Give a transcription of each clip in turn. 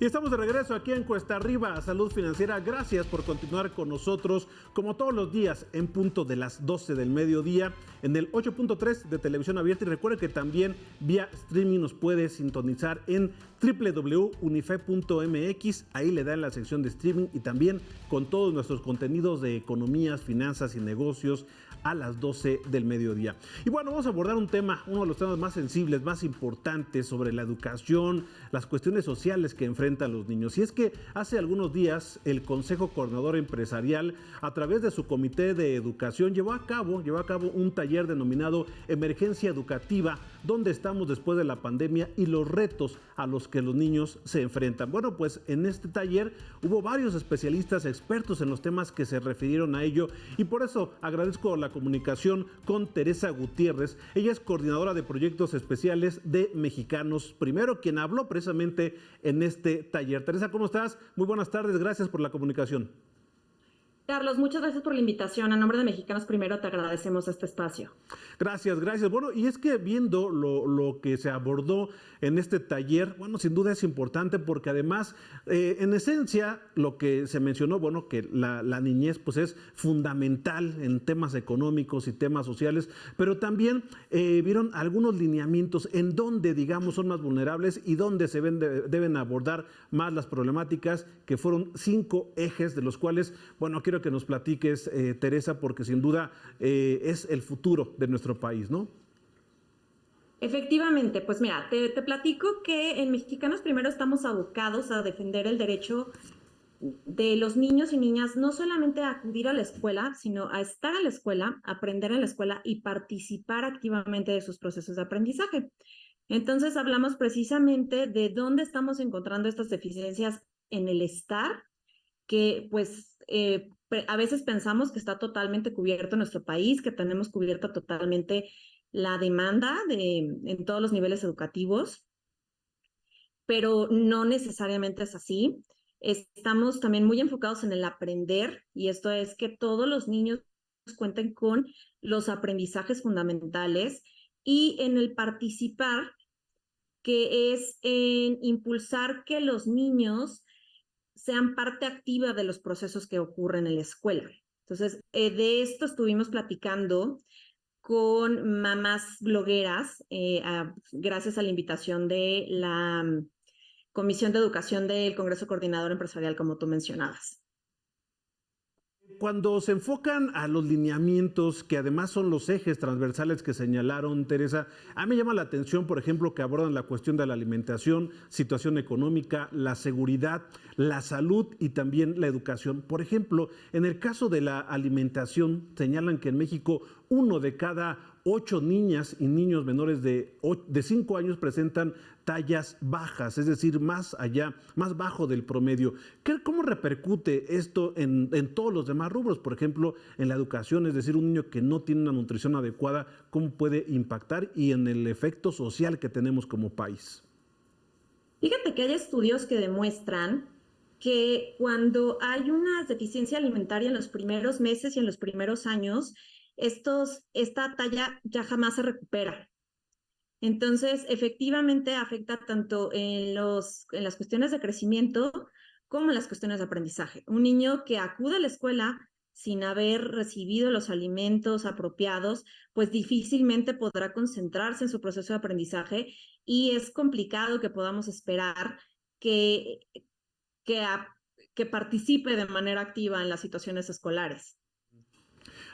Y estamos de regreso aquí en Cuesta Arriba, Salud Financiera. Gracias por continuar con nosotros, como todos los días, en punto de las 12 del mediodía, en el 8.3 de Televisión Abierta. Y recuerde que también vía streaming nos puede sintonizar en www.unife.mx. Ahí le da en la sección de streaming y también con todos nuestros contenidos de economías, finanzas y negocios a las 12 del mediodía. Y bueno, vamos a abordar un tema, uno de los temas más sensibles, más importantes sobre la educación, las cuestiones sociales que enfrentan los niños. Y es que hace algunos días el Consejo Coordinador Empresarial, a través de su Comité de Educación, llevó a cabo un taller denominado Emergencia Educativa, donde estamos después de la pandemia y los retos a los que los niños se enfrentan. Bueno, pues en este taller hubo varios especialistas, expertos en los temas que se refirieron a ello, y por eso agradezco la comunicación con Teresa Gutiérrez. Ella es coordinadora de proyectos especiales de Mexicanos Primero, quien habló precisamente en este taller. Teresa, ¿cómo estás? Muy buenas tardes, gracias por la comunicación. Carlos, muchas gracias por la invitación. A nombre de Mexicanos Primero te agradecemos este espacio. Gracias, gracias. Bueno, y es que viendo lo que se abordó en este taller, bueno, sin duda es importante porque además, en esencia, lo que se mencionó, bueno, que la niñez pues es fundamental en temas económicos y temas sociales, pero también vieron algunos lineamientos en donde, digamos, son más vulnerables y donde se deben abordar más las problemáticas, que fueron 5 ejes, de los cuales, bueno, quiero que nos platiques, Teresa, porque sin duda es el futuro de nuestro país, ¿no? Efectivamente, pues mira, te platico que en Mexicanos Primero estamos abocados a defender el derecho de los niños y niñas no solamente a acudir a la escuela, sino a estar en la escuela, aprender en la escuela y participar activamente de sus procesos de aprendizaje. Entonces hablamos precisamente de dónde estamos encontrando estas deficiencias en el estar, que pues a veces pensamos que está totalmente cubierto en nuestro país, que tenemos cubierta totalmente la demanda en todos los niveles educativos, pero no necesariamente es así. Estamos también muy enfocados en el aprender, y esto es que todos los niños cuenten con los aprendizajes fundamentales, y en el participar, que es en impulsar que los niños sean parte activa de los procesos que ocurren en la escuela. Entonces, de esto estuvimos platicando con mamás blogueras, gracias a la invitación de la Comisión de Educación del Congreso Coordinador Empresarial, como tú mencionabas. Cuando se enfocan a los lineamientos, que además son los ejes transversales que señalaron, Teresa, a mí me llama la atención, por ejemplo, que abordan la cuestión de la alimentación, situación económica, la seguridad, la salud y también la educación. Por ejemplo, en el caso de la alimentación, señalan que en México 1 de cada 8 niñas y niños menores de 5 años presentan tallas bajas, es decir, más bajo del promedio. ¿Cómo repercute esto en todos los demás rubros? Por ejemplo, en la educación, es decir, un niño que no tiene una nutrición adecuada, ¿cómo puede impactar? Y en el efecto social que tenemos como país. Fíjate que hay estudios que demuestran que cuando hay una deficiencia alimentaria en los primeros meses y en los primeros años, esta talla ya jamás se recupera. Entonces, efectivamente afecta tanto en las cuestiones de crecimiento como en las cuestiones de aprendizaje. Un niño que acude a la escuela sin haber recibido los alimentos apropiados, pues difícilmente podrá concentrarse en su proceso de aprendizaje, y es complicado que podamos esperar que, que, que participe de manera activa en las situaciones escolares.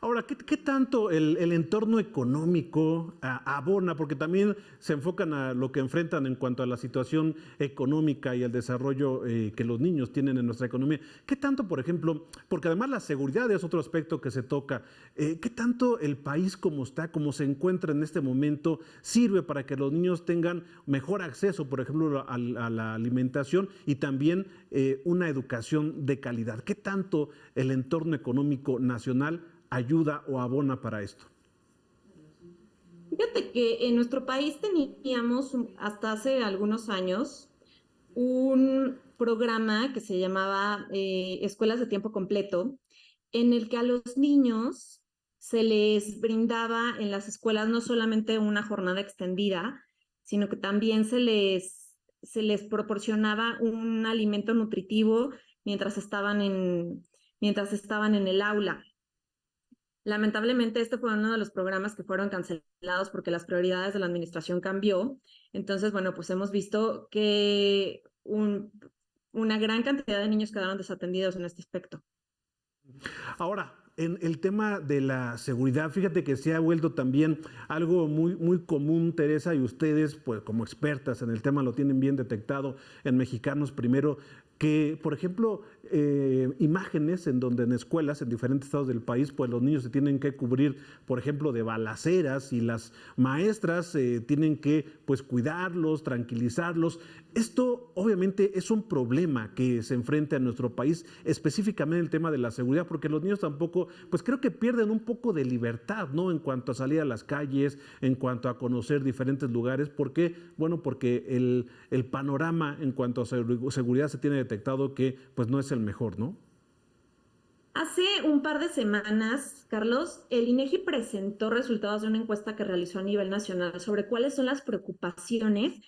Ahora, ¿qué tanto el entorno económico abona? Porque también se enfocan a lo que enfrentan en cuanto a la situación económica y el desarrollo que los niños tienen en nuestra economía. ¿Qué tanto, por ejemplo, porque además la seguridad es otro aspecto que se toca, qué tanto el país como está, como se encuentra en este momento, sirve para que los niños tengan mejor acceso, por ejemplo, a la alimentación y también una educación de calidad? ¿Qué tanto el entorno económico nacional ayuda o abona para esto? Fíjate que en nuestro país teníamos hasta hace algunos años un programa que se llamaba Escuelas de Tiempo Completo, en el que a los niños se les brindaba en las escuelas no solamente una jornada extendida, sino que también se les se les proporcionaba un alimento nutritivo mientras estaban en el aula. Lamentablemente, este fue uno de los programas que fueron cancelados porque las prioridades de la administración cambió. Entonces, bueno, pues hemos visto que una gran cantidad de niños quedaron desatendidos en este aspecto. Ahora, en el tema de la seguridad, fíjate que se ha vuelto también algo muy, muy común, Teresa, y ustedes, pues como expertas en el tema, lo tienen bien detectado en Mexicanos Primero, que, por ejemplo, imágenes en donde en escuelas en diferentes estados del país, pues los niños se tienen que cubrir, por ejemplo, de balaceras y las maestras tienen que, pues, cuidarlos, tranquilizarlos. Esto, obviamente, es un problema que se enfrenta en nuestro país, específicamente el tema de la seguridad, porque los niños tampoco, pues creo que pierden un poco de libertad, ¿no? En cuanto a salir a las calles, en cuanto a conocer diferentes lugares. ¿Por qué? Bueno, porque el panorama en cuanto a seguridad se tiene detectado que pues no es el mejor, ¿no? Hace un par de semanas, Carlos, el INEGI presentó resultados de una encuesta que realizó a nivel nacional sobre cuáles son las preocupaciones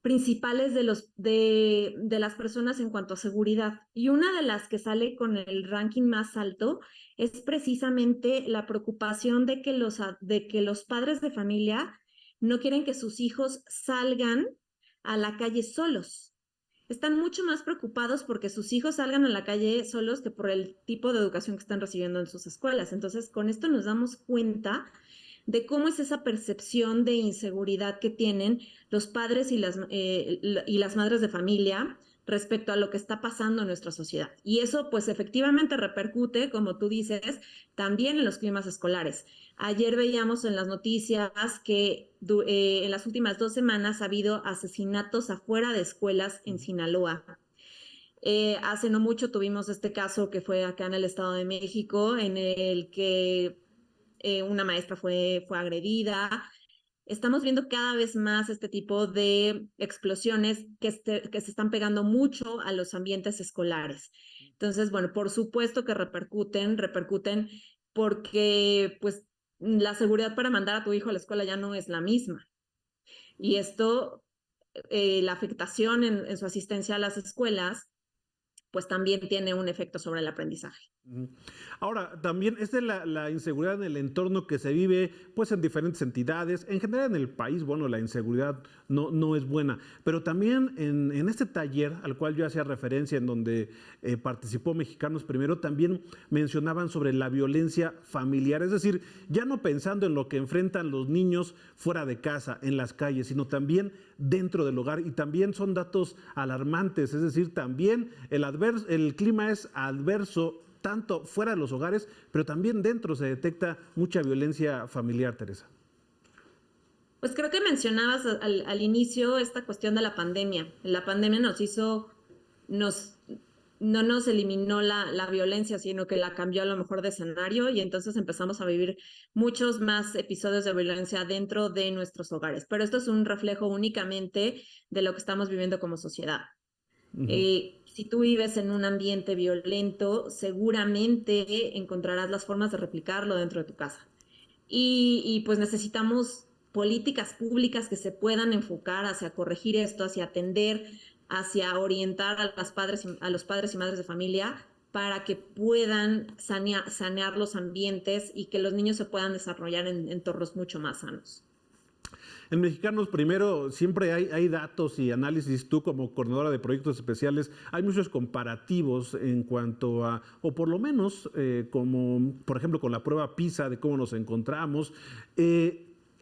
principales de las personas en cuanto a seguridad. Y una de las que sale con el ranking más alto es precisamente la preocupación de que los padres de familia no quieren que sus hijos salgan a la calle solos. Están mucho más preocupados porque sus hijos salgan a la calle solos que por el tipo de educación que están recibiendo en sus escuelas. Entonces, con esto nos damos cuenta de cómo es esa percepción de inseguridad que tienen los padres y las madres de familia respecto a lo que está pasando en nuestra sociedad. Y eso, pues, efectivamente repercute, como tú dices, también en los climas escolares. Ayer veíamos en las noticias que en las últimas 2 semanas ha habido asesinatos afuera de escuelas en Sinaloa. Hace no mucho tuvimos este caso que fue acá en el Estado de México, en el que una maestra fue agredida. Estamos viendo cada vez más este tipo de explosiones que se están pegando mucho a los ambientes escolares. Entonces, bueno, por supuesto que repercuten porque pues la seguridad para mandar a tu hijo a la escuela ya no es la misma. Y esto, la afectación en su asistencia a las escuelas, pues también tiene un efecto sobre el aprendizaje. Ahora, también es de la inseguridad en el entorno que se vive pues en diferentes entidades. En general en el país, bueno, la inseguridad no es buena. Pero también en este taller al cual yo hacía referencia, en donde participó Mexicanos Primero, también mencionaban sobre la violencia familiar. Es decir, ya no pensando en lo que enfrentan los niños fuera de casa, en las calles, sino también dentro del hogar. Y también son datos alarmantes. Es decir, también el clima es adverso tanto fuera de los hogares, pero también dentro se detecta mucha violencia familiar, Teresa. Pues creo que mencionabas al inicio esta cuestión de la pandemia. La pandemia no nos eliminó la violencia, sino que la cambió a lo mejor de escenario y entonces empezamos a vivir muchos más episodios de violencia dentro de nuestros hogares. Pero esto es un reflejo únicamente de lo que estamos viviendo como sociedad. Si tú vives en un ambiente violento, seguramente encontrarás las formas de replicarlo dentro de tu casa. Y pues necesitamos políticas públicas que se puedan enfocar hacia corregir esto, hacia atender, hacia orientar a los padres y madres de familia para que puedan sanear los ambientes y que los niños se puedan desarrollar en entornos mucho más sanos. En Mexicanos Primero siempre hay datos y análisis. Tú como coordinadora de proyectos especiales, hay muchos comparativos en cuanto a, o por lo menos como por ejemplo con la prueba PISA de cómo nos encontramos.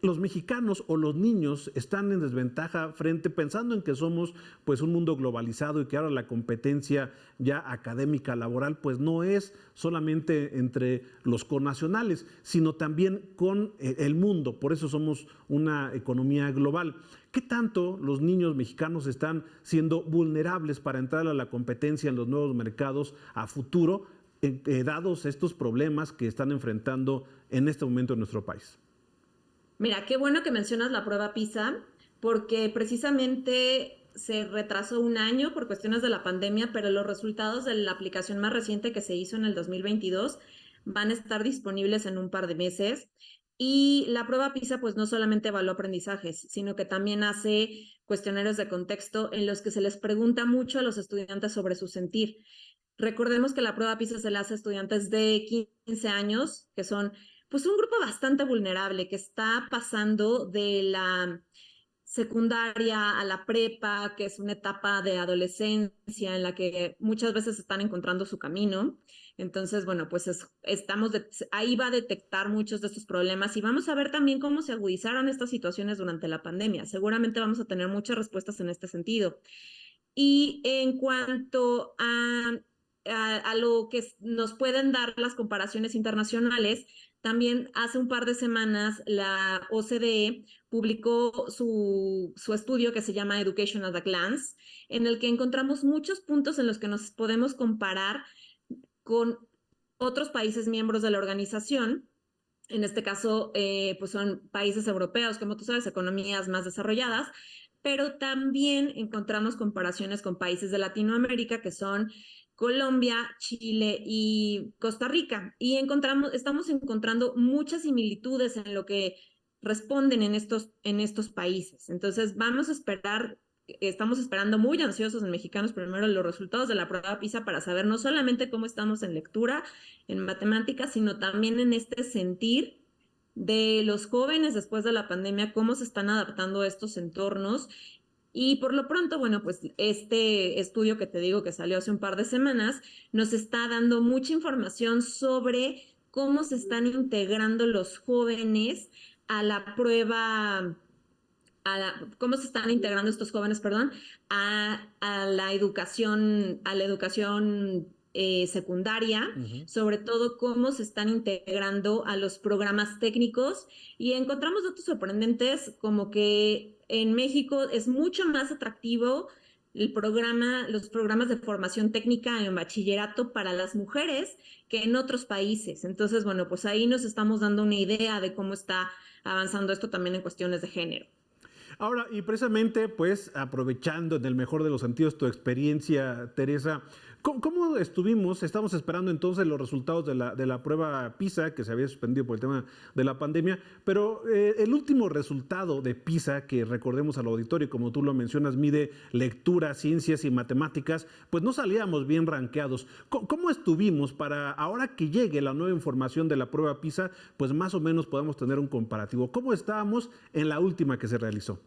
Los mexicanos o los niños están en desventaja pensando en que somos pues un mundo globalizado y que ahora la competencia ya académica, laboral, pues no es solamente entre los connacionales, sino también con el mundo. Por eso somos una economía global. ¿Qué tanto los niños mexicanos están siendo vulnerables para entrar a la competencia en los nuevos mercados a futuro, dados estos problemas que están enfrentando en este momento en nuestro país? Mira, qué bueno que mencionas la prueba PISA, porque precisamente se retrasó un año por cuestiones de la pandemia, pero los resultados de la aplicación más reciente que se hizo en el 2022 van a estar disponibles en un par de meses. Y la prueba PISA pues no solamente evalúa aprendizajes, sino que también hace cuestionarios de contexto en los que se les pregunta mucho a los estudiantes sobre su sentir. Recordemos que la prueba PISA se le hace a estudiantes de 15 años, que son pues un grupo bastante vulnerable, que está pasando de la secundaria a la prepa, que es una etapa de adolescencia en la que muchas veces están encontrando su camino. Entonces, bueno, pues ahí va a detectar muchos de estos problemas y vamos a ver también cómo se agudizaron estas situaciones durante la pandemia. Seguramente vamos a tener muchas respuestas en este sentido. Y en cuanto a lo que nos pueden dar las comparaciones internacionales, también hace un par de semanas la OCDE publicó su estudio que se llama Education at a Glance, en el que encontramos muchos puntos en los que nos podemos comparar con otros países miembros de la organización. En este caso, pues son países europeos, como tú sabes, economías más desarrolladas, pero también encontramos comparaciones con países de Latinoamérica que son Colombia, Chile y Costa Rica. Y estamos encontrando muchas similitudes en lo que responden en estos países. Entonces, estamos esperando muy ansiosos en Mexicanos primero los resultados de la prueba PISA para saber no solamente cómo estamos en lectura, en matemáticas, sino también en este sentir de los jóvenes después de la pandemia, cómo se están adaptando a estos entornos. Y por lo pronto, bueno, pues este estudio que te digo que salió hace un par de semanas nos está dando mucha información sobre cómo se están integrando los jóvenes a la prueba, cómo se están integrando estos jóvenes, perdón, a la educación secundaria, sobre todo cómo se están integrando a los programas técnicos y encontramos datos sorprendentes como que en México es mucho más atractivo los programas de formación técnica en bachillerato para las mujeres que en otros países. Entonces, bueno, pues ahí nos estamos dando una idea de cómo está avanzando esto también en cuestiones de género. Ahora, y precisamente, pues, aprovechando en el mejor de los sentidos tu experiencia, Teresa, ¿cómo estuvimos? Estamos esperando entonces los resultados de la prueba PISA, que se había suspendido por el tema de la pandemia, pero el último resultado de PISA, que recordemos al auditorio, como tú lo mencionas, mide lectura, ciencias y matemáticas, pues no salíamos bien rankeados. ¿Cómo estuvimos para, ahora que llegue la nueva información de la prueba PISA, pues más o menos podemos tener un comparativo? ¿Cómo estábamos en la última que se realizó?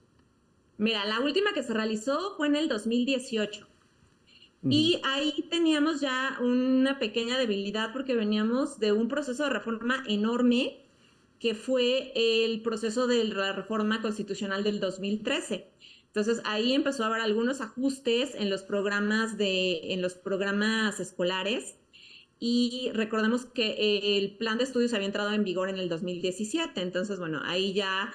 Mira, la última que se realizó fue en el 2018 y ahí teníamos ya una pequeña debilidad porque veníamos de un proceso de reforma enorme que fue el proceso de la reforma constitucional del 2013. Entonces ahí empezó a haber algunos ajustes en los programas escolares y recordemos que el plan de estudios había entrado en vigor en el 2017. Entonces, bueno, ahí ya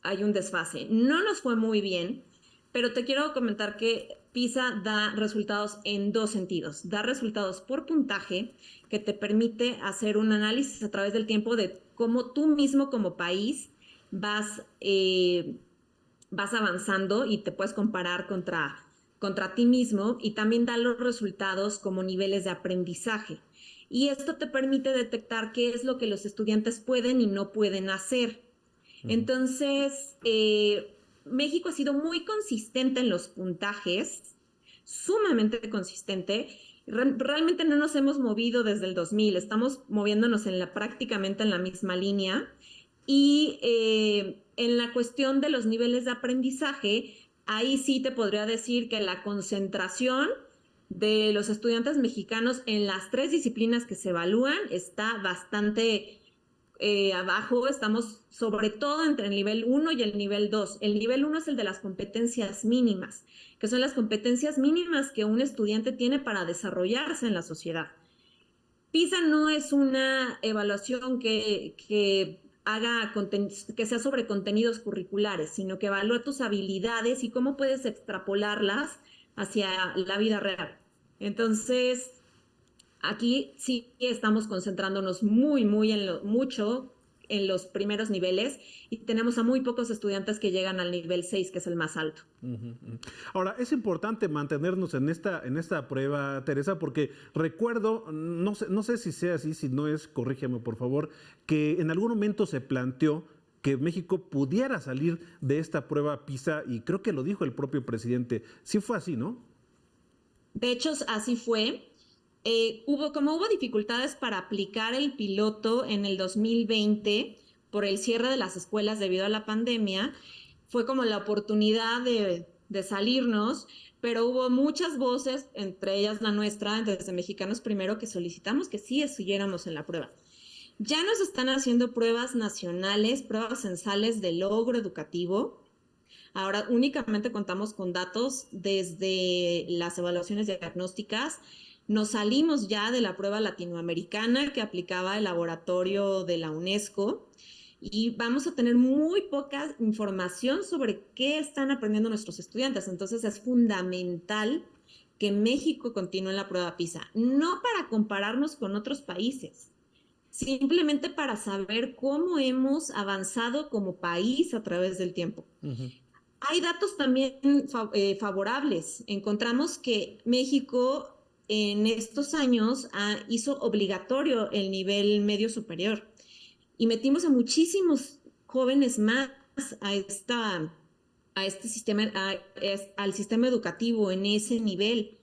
hay un desfase. No nos fue muy bien, pero te quiero comentar que PISA da resultados en dos sentidos. Da resultados por puntaje, que te permite hacer un análisis a través del tiempo de cómo tú mismo como país vas, vas avanzando y te puedes comparar contra ti mismo, y también da los resultados como niveles de aprendizaje. Y esto te permite detectar qué es lo que los estudiantes pueden y no pueden hacer. Entonces, México ha sido muy consistente en los puntajes, sumamente consistente. Realmente no nos hemos movido desde el 2000, estamos moviéndonos prácticamente en la misma línea. Y en la cuestión de los niveles de aprendizaje, ahí sí te podría decir que la concentración de los estudiantes mexicanos en las tres disciplinas que se evalúan está bastante abajo. Estamos sobre todo entre el nivel 1 y el nivel 2. El nivel 1 es el de las competencias mínimas, que son las competencias mínimas que un estudiante tiene para desarrollarse en la sociedad. PISA no es una evaluación que sea sobre contenidos curriculares, sino que evalúa tus habilidades y cómo puedes extrapolarlas hacia la vida real. Entonces, aquí sí estamos concentrándonos mucho en los primeros niveles y tenemos a muy pocos estudiantes que llegan al nivel 6, que es el más alto. Ahora, es importante mantenernos en esta prueba, Teresa, porque recuerdo, no sé si sea así, si no es, corrígeme por favor, que en algún momento se planteó que México pudiera salir de esta prueba PISA y creo que lo dijo el propio presidente. Sí fue así, ¿no? De hecho, así fue. Hubo dificultades para aplicar el piloto en el 2020 por el cierre de las escuelas debido a la pandemia. Fue como la oportunidad de salirnos, pero hubo muchas voces, entre ellas la nuestra, desde Mexicanos Primero, que solicitamos que sí siguiéramos en la prueba. Ya nos están haciendo pruebas nacionales, pruebas censales de logro educativo. Ahora únicamente contamos con datos desde las evaluaciones diagnósticas. Nos salimos ya de la prueba latinoamericana que aplicaba el laboratorio de la UNESCO y vamos a tener muy poca información sobre qué están aprendiendo nuestros estudiantes. Entonces es fundamental que México continúe en la prueba PISA, no para compararnos con otros países, simplemente para saber cómo hemos avanzado como país a través del tiempo. Hay datos también favorables. Encontramos que México en estos años hizo obligatorio el nivel medio superior y metimos a muchísimos jóvenes más al sistema educativo en ese nivel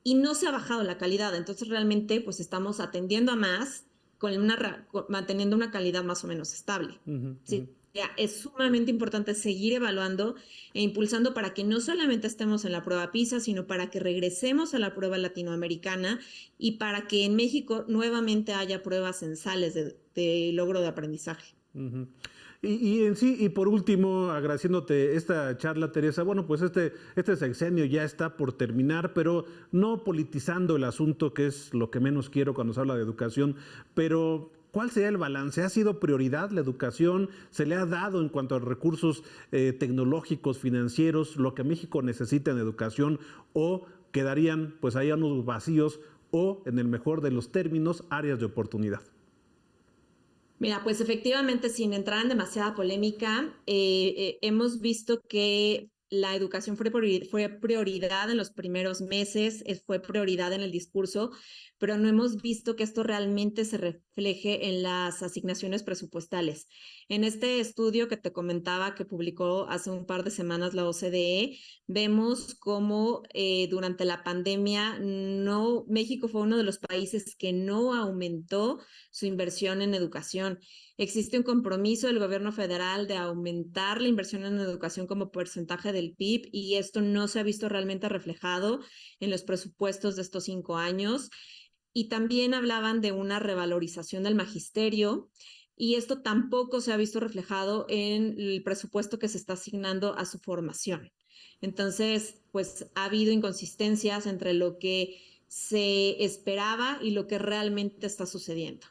y no se ha bajado la calidad. Entonces realmente pues estamos atendiendo a más manteniendo una calidad más o menos estable. ¿Sí? Es sumamente importante seguir evaluando e impulsando para que no solamente estemos en la prueba PISA, sino para que regresemos a la prueba latinoamericana y para que en México nuevamente haya pruebas censales de logro de aprendizaje. Y por último, agradeciéndote esta charla, Teresa, bueno, pues este sexenio ya está por terminar, pero no politizando el asunto, que es lo que menos quiero cuando se habla de educación, pero ¿cuál sería el balance? ¿Ha sido prioridad la educación? ¿Se le ha dado en cuanto a recursos tecnológicos, financieros, lo que México necesita en educación? ¿O quedarían pues ahí unos vacíos o, en el mejor de los términos, áreas de oportunidad? Mira, pues efectivamente, sin entrar en demasiada polémica, hemos visto que la educación fue prioridad en los primeros meses, fue prioridad en el discurso, pero no hemos visto que esto realmente se refleje en las asignaciones presupuestales. En este estudio que te comentaba que publicó hace un par de semanas la OCDE, vemos cómo durante la pandemia México fue uno de los países que no aumentó su inversión en educación. Existe un compromiso del gobierno federal de aumentar la inversión en educación como porcentaje del PIB y esto no se ha visto realmente reflejado en los presupuestos de estos 5 años. Y también hablaban de una revalorización del magisterio y esto tampoco se ha visto reflejado en el presupuesto que se está asignando a su formación. Entonces, pues ha habido inconsistencias entre lo que se esperaba y lo que realmente está sucediendo.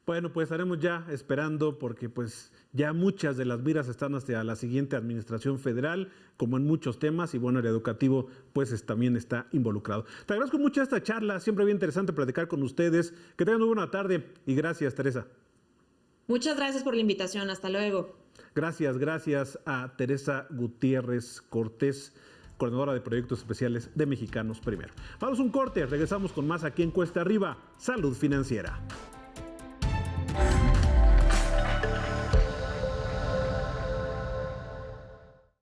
Bueno, pues estaremos ya esperando porque pues ya muchas de las miras están hacia la siguiente administración federal, como en muchos temas, y bueno, el educativo pues también está involucrado. Te agradezco mucho esta charla, siempre bien interesante platicar con ustedes. Que tengan una buena tarde y gracias, Teresa. Muchas gracias por la invitación, hasta luego. Gracias a Teresa Gutiérrez Cortés, coordinadora de proyectos especiales de Mexicanos Primero. Vamos a un corte, regresamos con más aquí en Cuesta Arriba, Salud Financiera.